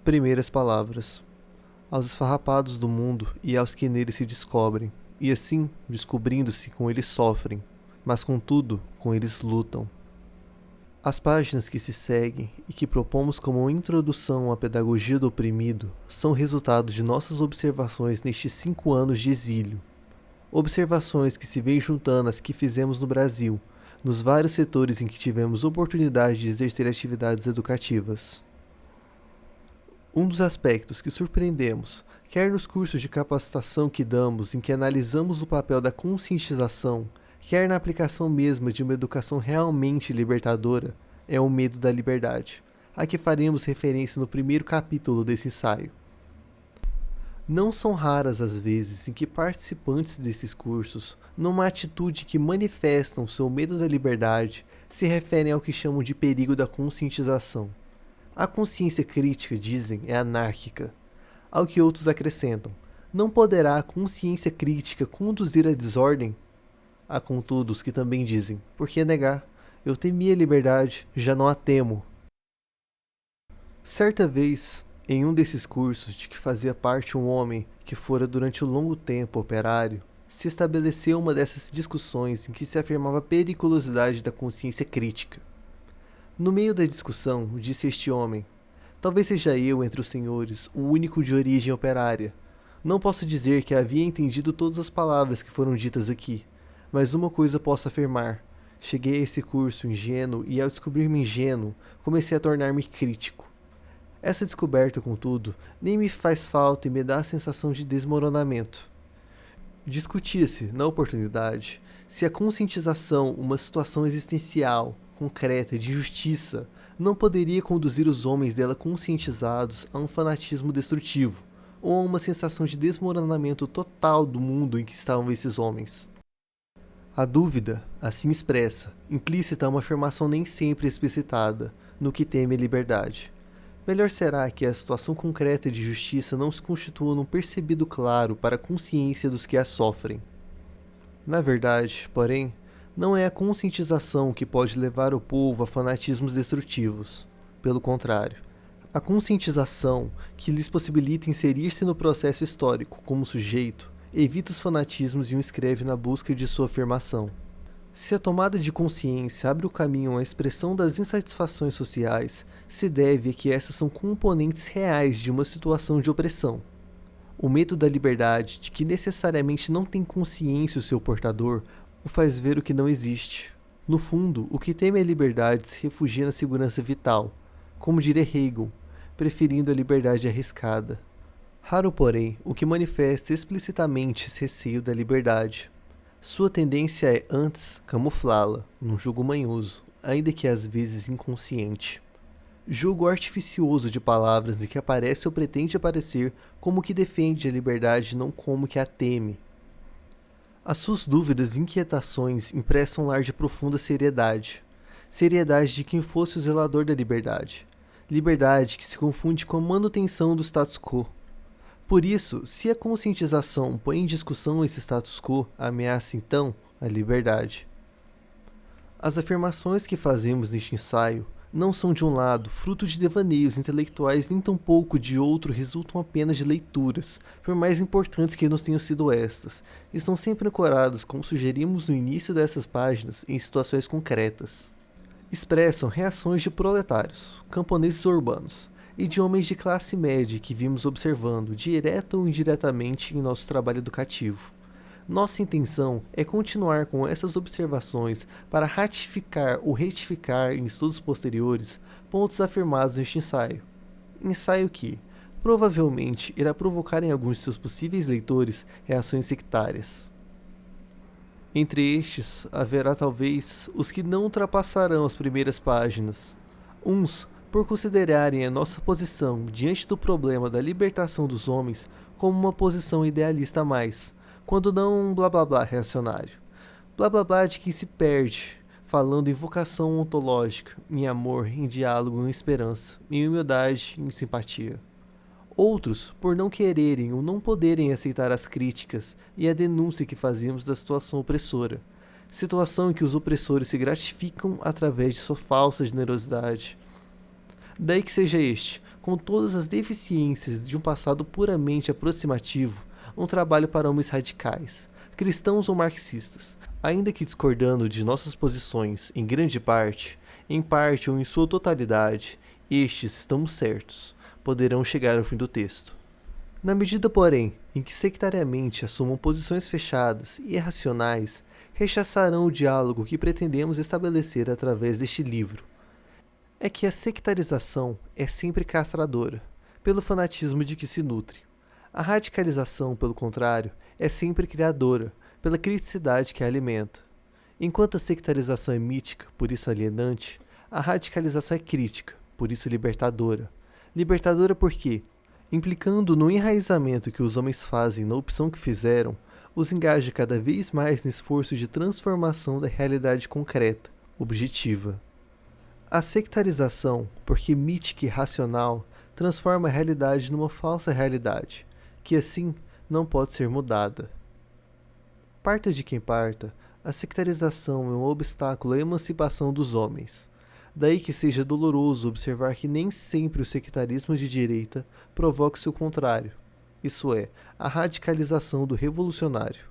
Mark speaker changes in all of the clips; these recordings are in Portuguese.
Speaker 1: Primeiras palavras. Aos esfarrapados do mundo e aos que nele se descobrem, e assim, descobrindo-se, com eles sofrem, mas contudo, com eles lutam. As páginas que se seguem e que propomos como introdução à pedagogia do oprimido são resultado de nossas observações nestes 5 anos de exílio. Observações que se vêm juntando às que fizemos no Brasil, nos vários setores em que tivemos oportunidade de exercer atividades educativas. Um dos aspectos que surpreendemos, quer nos cursos de capacitação que damos em que analisamos o papel da conscientização, quer na aplicação mesma de uma educação realmente libertadora, é o medo da liberdade, a que faremos referência no primeiro capítulo desse ensaio. Não são raras as vezes em que participantes desses cursos, numa atitude que manifestam seu medo da liberdade, se referem ao que chamam de perigo da conscientização. A consciência crítica, dizem, é anárquica. Ao que outros acrescentam, não poderá a consciência crítica conduzir à desordem? Há contudo os que também dizem, por que negar? Eu temia a liberdade, já não a temo. Certa vez, em um desses cursos de que fazia parte um homem que fora durante um longo tempo operário, se estabeleceu uma dessas discussões em que se afirmava a periculosidade da consciência crítica. No meio da discussão, disse este homem, talvez seja eu entre os senhores o único de origem operária. Não posso dizer que havia entendido todas as palavras que foram ditas aqui, mas uma coisa posso afirmar. Cheguei a esse curso ingênuo e ao descobrir-me ingênuo, comecei a tornar-me crítico. Essa descoberta, contudo, nem me faz falta e me dá a sensação de desmoronamento. Discutia-se, na oportunidade, se a conscientização, uma situação existencial, concreta de justiça, não poderia conduzir os homens dela conscientizados a um fanatismo destrutivo, ou a uma sensação de desmoronamento total do mundo em que estavam esses homens. A dúvida, assim expressa, implícita a uma afirmação nem sempre explicitada, no que teme a liberdade. Melhor será que a situação concreta de justiça não se constitua num percebido claro para a consciência dos que a sofrem. Na verdade, porém, não é a conscientização que pode levar o povo a fanatismos destrutivos. Pelo contrário, a conscientização que lhes possibilita inserir-se no processo histórico como sujeito, evita os fanatismos e o inscreve na busca de sua afirmação. Se a tomada de consciência abre o caminho à expressão das insatisfações sociais, se deve a que essas são componentes reais de uma situação de opressão. O medo da liberdade, de que necessariamente não tem consciência o seu portador, o faz ver o que não existe. No fundo, o que teme a liberdade se refugia na segurança vital, como diria Hegel, preferindo a liberdade arriscada. Raro, porém, o que manifesta explicitamente esse receio da liberdade. Sua tendência é, antes, camuflá-la, num jogo manhoso, ainda que às vezes inconsciente. Jogo artificioso de palavras em que aparece ou pretende aparecer como que defende a liberdade, não como que a teme. As suas dúvidas e inquietações impressam um ar de profunda seriedade. Seriedade de quem fosse o zelador da liberdade. Liberdade que se confunde com a manutenção do status quo. Por isso, se a conscientização põe em discussão esse status quo, ameaça então a liberdade. As afirmações que fazemos neste ensaio não são, de um lado, fruto de devaneios intelectuais, nem tampouco de outro resultam apenas de leituras, por mais importantes que nos tenham sido estas. Estão sempre ancorados, como sugerimos no início dessas páginas, em situações concretas. Expressam reações de proletários, camponeses urbanos, e de homens de classe média que vimos observando, direta ou indiretamente, em nosso trabalho educativo. Nossa intenção é continuar com essas observações para ratificar ou retificar em estudos posteriores pontos afirmados neste ensaio. Ensaio que, provavelmente, irá provocar em alguns de seus possíveis leitores reações sectárias. Entre estes, haverá talvez os que não ultrapassarão as primeiras páginas. Uns, por considerarem a nossa posição diante do problema da libertação dos homens como uma posição idealista a mais, quando não um blá blá blá reacionário. Blá blá blá de quem se perde, falando em vocação ontológica, em amor, em diálogo, em esperança, em humildade, em simpatia. Outros, por não quererem ou não poderem aceitar as críticas e a denúncia que fazemos da situação opressora, situação em que os opressores se gratificam através de sua falsa generosidade. Daí que seja este, com todas as deficiências de um passado puramente aproximativo, um trabalho para homens radicais, cristãos ou marxistas, ainda que discordando de nossas posições em grande parte, em parte ou em sua totalidade, estes, estamos certos, poderão chegar ao fim do texto. Na medida, porém, em que sectariamente assumam posições fechadas e irracionais, rechaçarão o diálogo que pretendemos estabelecer através deste livro. É que a sectarização é sempre castradora, pelo fanatismo de que se nutre. A radicalização, pelo contrário, é sempre criadora, pela criticidade que a alimenta. Enquanto a sectarização é mítica, por isso alienante, a radicalização é crítica, por isso libertadora. Libertadora porque, implicando no enraizamento que os homens fazem na opção que fizeram, os engaja cada vez mais no esforço de transformação da realidade concreta, objetiva. A sectarização, porque mítica e racional, transforma a realidade numa falsa realidade, que assim não pode ser mudada. Parta de quem parta, a sectarização é um obstáculo à emancipação dos homens. Daí que seja doloroso observar que nem sempre o sectarismo de direita provoca o seu contrário, isso é, a radicalização do revolucionário.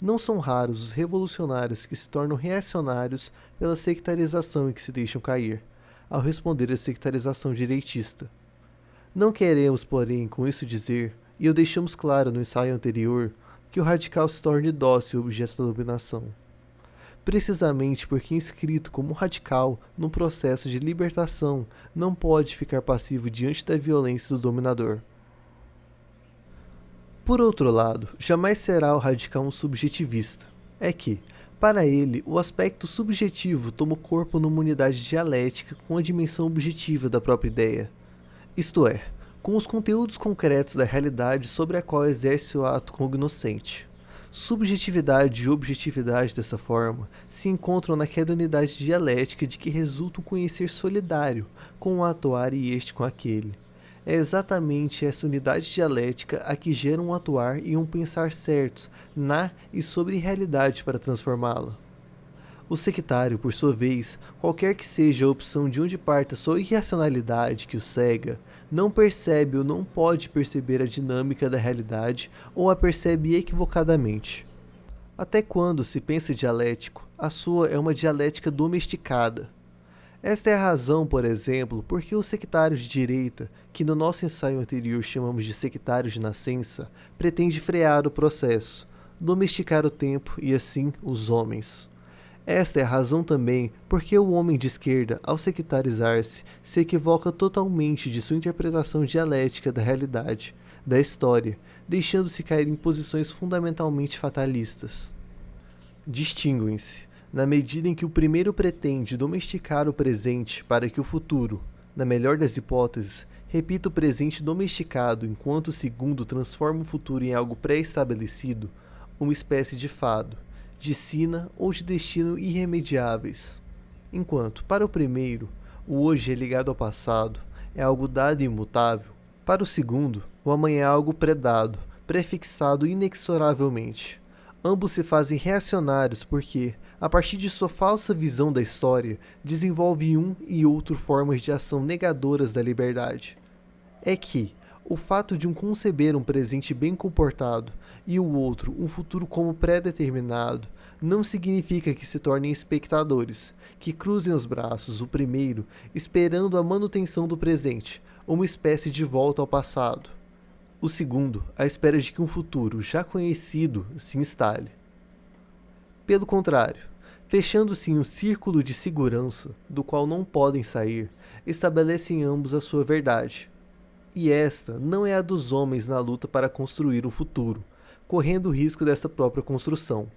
Speaker 1: Não são raros os revolucionários que se tornam reacionários pela sectarização em que se deixam cair, ao responder à sectarização direitista. Não queremos, porém, com isso dizer, e o deixamos claro no ensaio anterior, que o radical se torne dócil objeto da dominação. Precisamente porque inscrito como radical num processo de libertação, não pode ficar passivo diante da violência do dominador. Por outro lado, jamais será o radical um subjetivista. É que, para ele, o aspecto subjetivo toma o corpo numa unidade dialética com a dimensão objetiva da própria ideia. Isto é, com os conteúdos concretos da realidade sobre a qual exerce o ato cognoscente. Subjetividade e objetividade dessa forma se encontram naquela unidade dialética de que resulta um conhecer solidário com o atuar e este com aquele. É exatamente essa unidade dialética a que gera um atuar e um pensar certos na e sobre realidade para transformá-la. O sectário, por sua vez, qualquer que seja a opção de onde parta sua irracionalidade que o cega, não percebe ou não pode perceber a dinâmica da realidade ou a percebe equivocadamente. Até quando se pensa dialético, a sua é uma dialética domesticada. Esta é a razão, por exemplo, porque os sectários de direita, que no nosso ensaio anterior chamamos de sectários de nascença, pretende frear o processo, domesticar o tempo e assim os homens. Esta é a razão também porque o homem de esquerda, ao sectarizar-se, se equivoca totalmente de sua interpretação dialética da realidade, da história, deixando-se cair em posições fundamentalmente fatalistas. Distinguem-se, na medida em que o primeiro pretende domesticar o presente para que o futuro, na melhor das hipóteses, repita o presente domesticado enquanto o segundo transforma o futuro em algo pré-estabelecido, uma espécie de fado, de sina ou de destino irremediáveis. Enquanto, para o primeiro, o hoje é ligado ao passado, é algo dado e imutável, para o segundo, o amanhã é algo predado, prefixado inexoravelmente. Ambos se fazem reacionários porque, a partir de sua falsa visão da história, desenvolve um e outro formas de ação negadoras da liberdade. É que, o fato de um conceber um presente bem comportado e o outro um futuro como pré-determinado não significa que se tornem espectadores, que cruzem os braços, o primeiro, esperando a manutenção do presente, uma espécie de volta ao passado. O segundo, à espera de que um futuro já conhecido se instale. Pelo contrário, fechando-se em um círculo de segurança, do qual não podem sair, estabelecem ambos a sua verdade. E esta não é a dos homens na luta para construir o futuro, correndo o risco desta própria construção.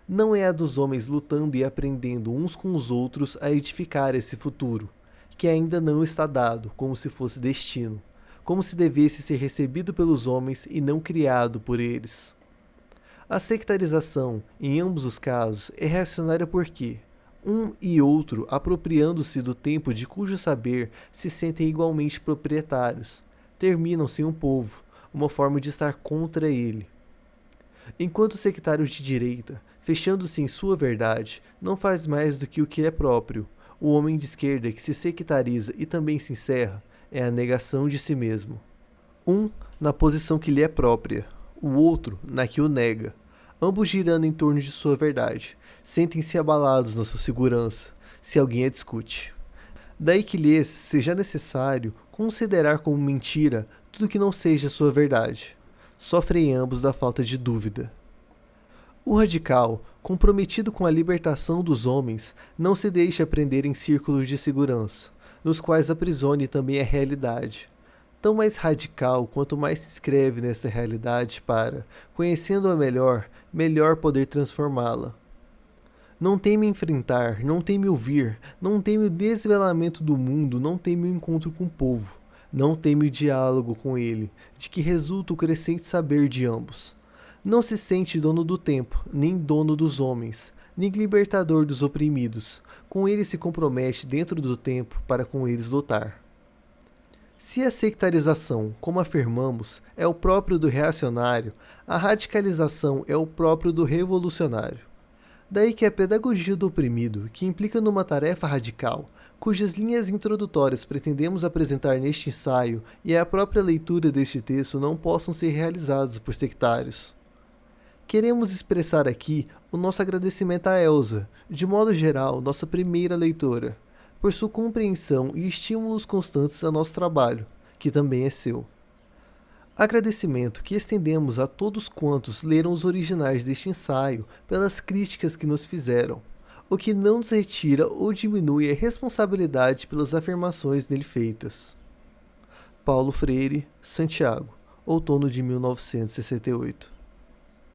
Speaker 1: Não é a dos homens lutando e aprendendo uns com os outros a edificar esse futuro, que ainda não está dado, como se fosse destino, como se devesse ser recebido pelos homens e não criado por eles. A sectarização, em ambos os casos, é reacionária porque, um e outro, apropriando-se do tempo de cujo saber se sentem igualmente proprietários, terminam-se em um povo, uma forma de estar contra ele. Enquanto os sectários de direita, fechando-se em sua verdade, não faz mais do que o que é próprio, o homem de esquerda que se sectariza e também se encerra, é a negação de si mesmo. Um na posição que lhe é própria, o outro na que o nega, ambos girando em torno de sua verdade. Sentem-se abalados na sua segurança, se alguém a discute. Daí que lhes seja necessário considerar como mentira tudo que não seja sua verdade. Sofrem ambos da falta de dúvida. O radical, comprometido com a libertação dos homens, não se deixa prender em círculos de segurança, nos quais aprisione também a realidade. Tão mais radical quanto mais se escreve nessa realidade para, conhecendo-a melhor poder transformá-la. Não teme enfrentar, não teme ouvir, não teme o desvelamento do mundo, não teme o encontro com o povo, não teme o diálogo com ele, de que resulta o crescente saber de ambos. Não se sente dono do tempo, nem dono dos homens, nem libertador dos oprimidos. Com ele se compromete dentro do tempo para com eles lutar. Se a sectarização, como afirmamos, é o próprio do reacionário, a radicalização é o próprio do revolucionário. Daí que a pedagogia do oprimido, que implica numa tarefa radical, cujas linhas introdutórias pretendemos apresentar neste ensaio e a própria leitura deste texto não possam ser realizadas por sectários. Queremos expressar aqui o nosso agradecimento a Elza, de modo geral, nossa primeira leitora, por sua compreensão e estímulos constantes a nosso trabalho, que também é seu. Agradecimento que estendemos a todos quantos leram os originais deste ensaio pelas críticas que nos fizeram, o que não nos retira ou diminui a responsabilidade pelas afirmações nele feitas. Paulo Freire, Santiago, outono de 1968.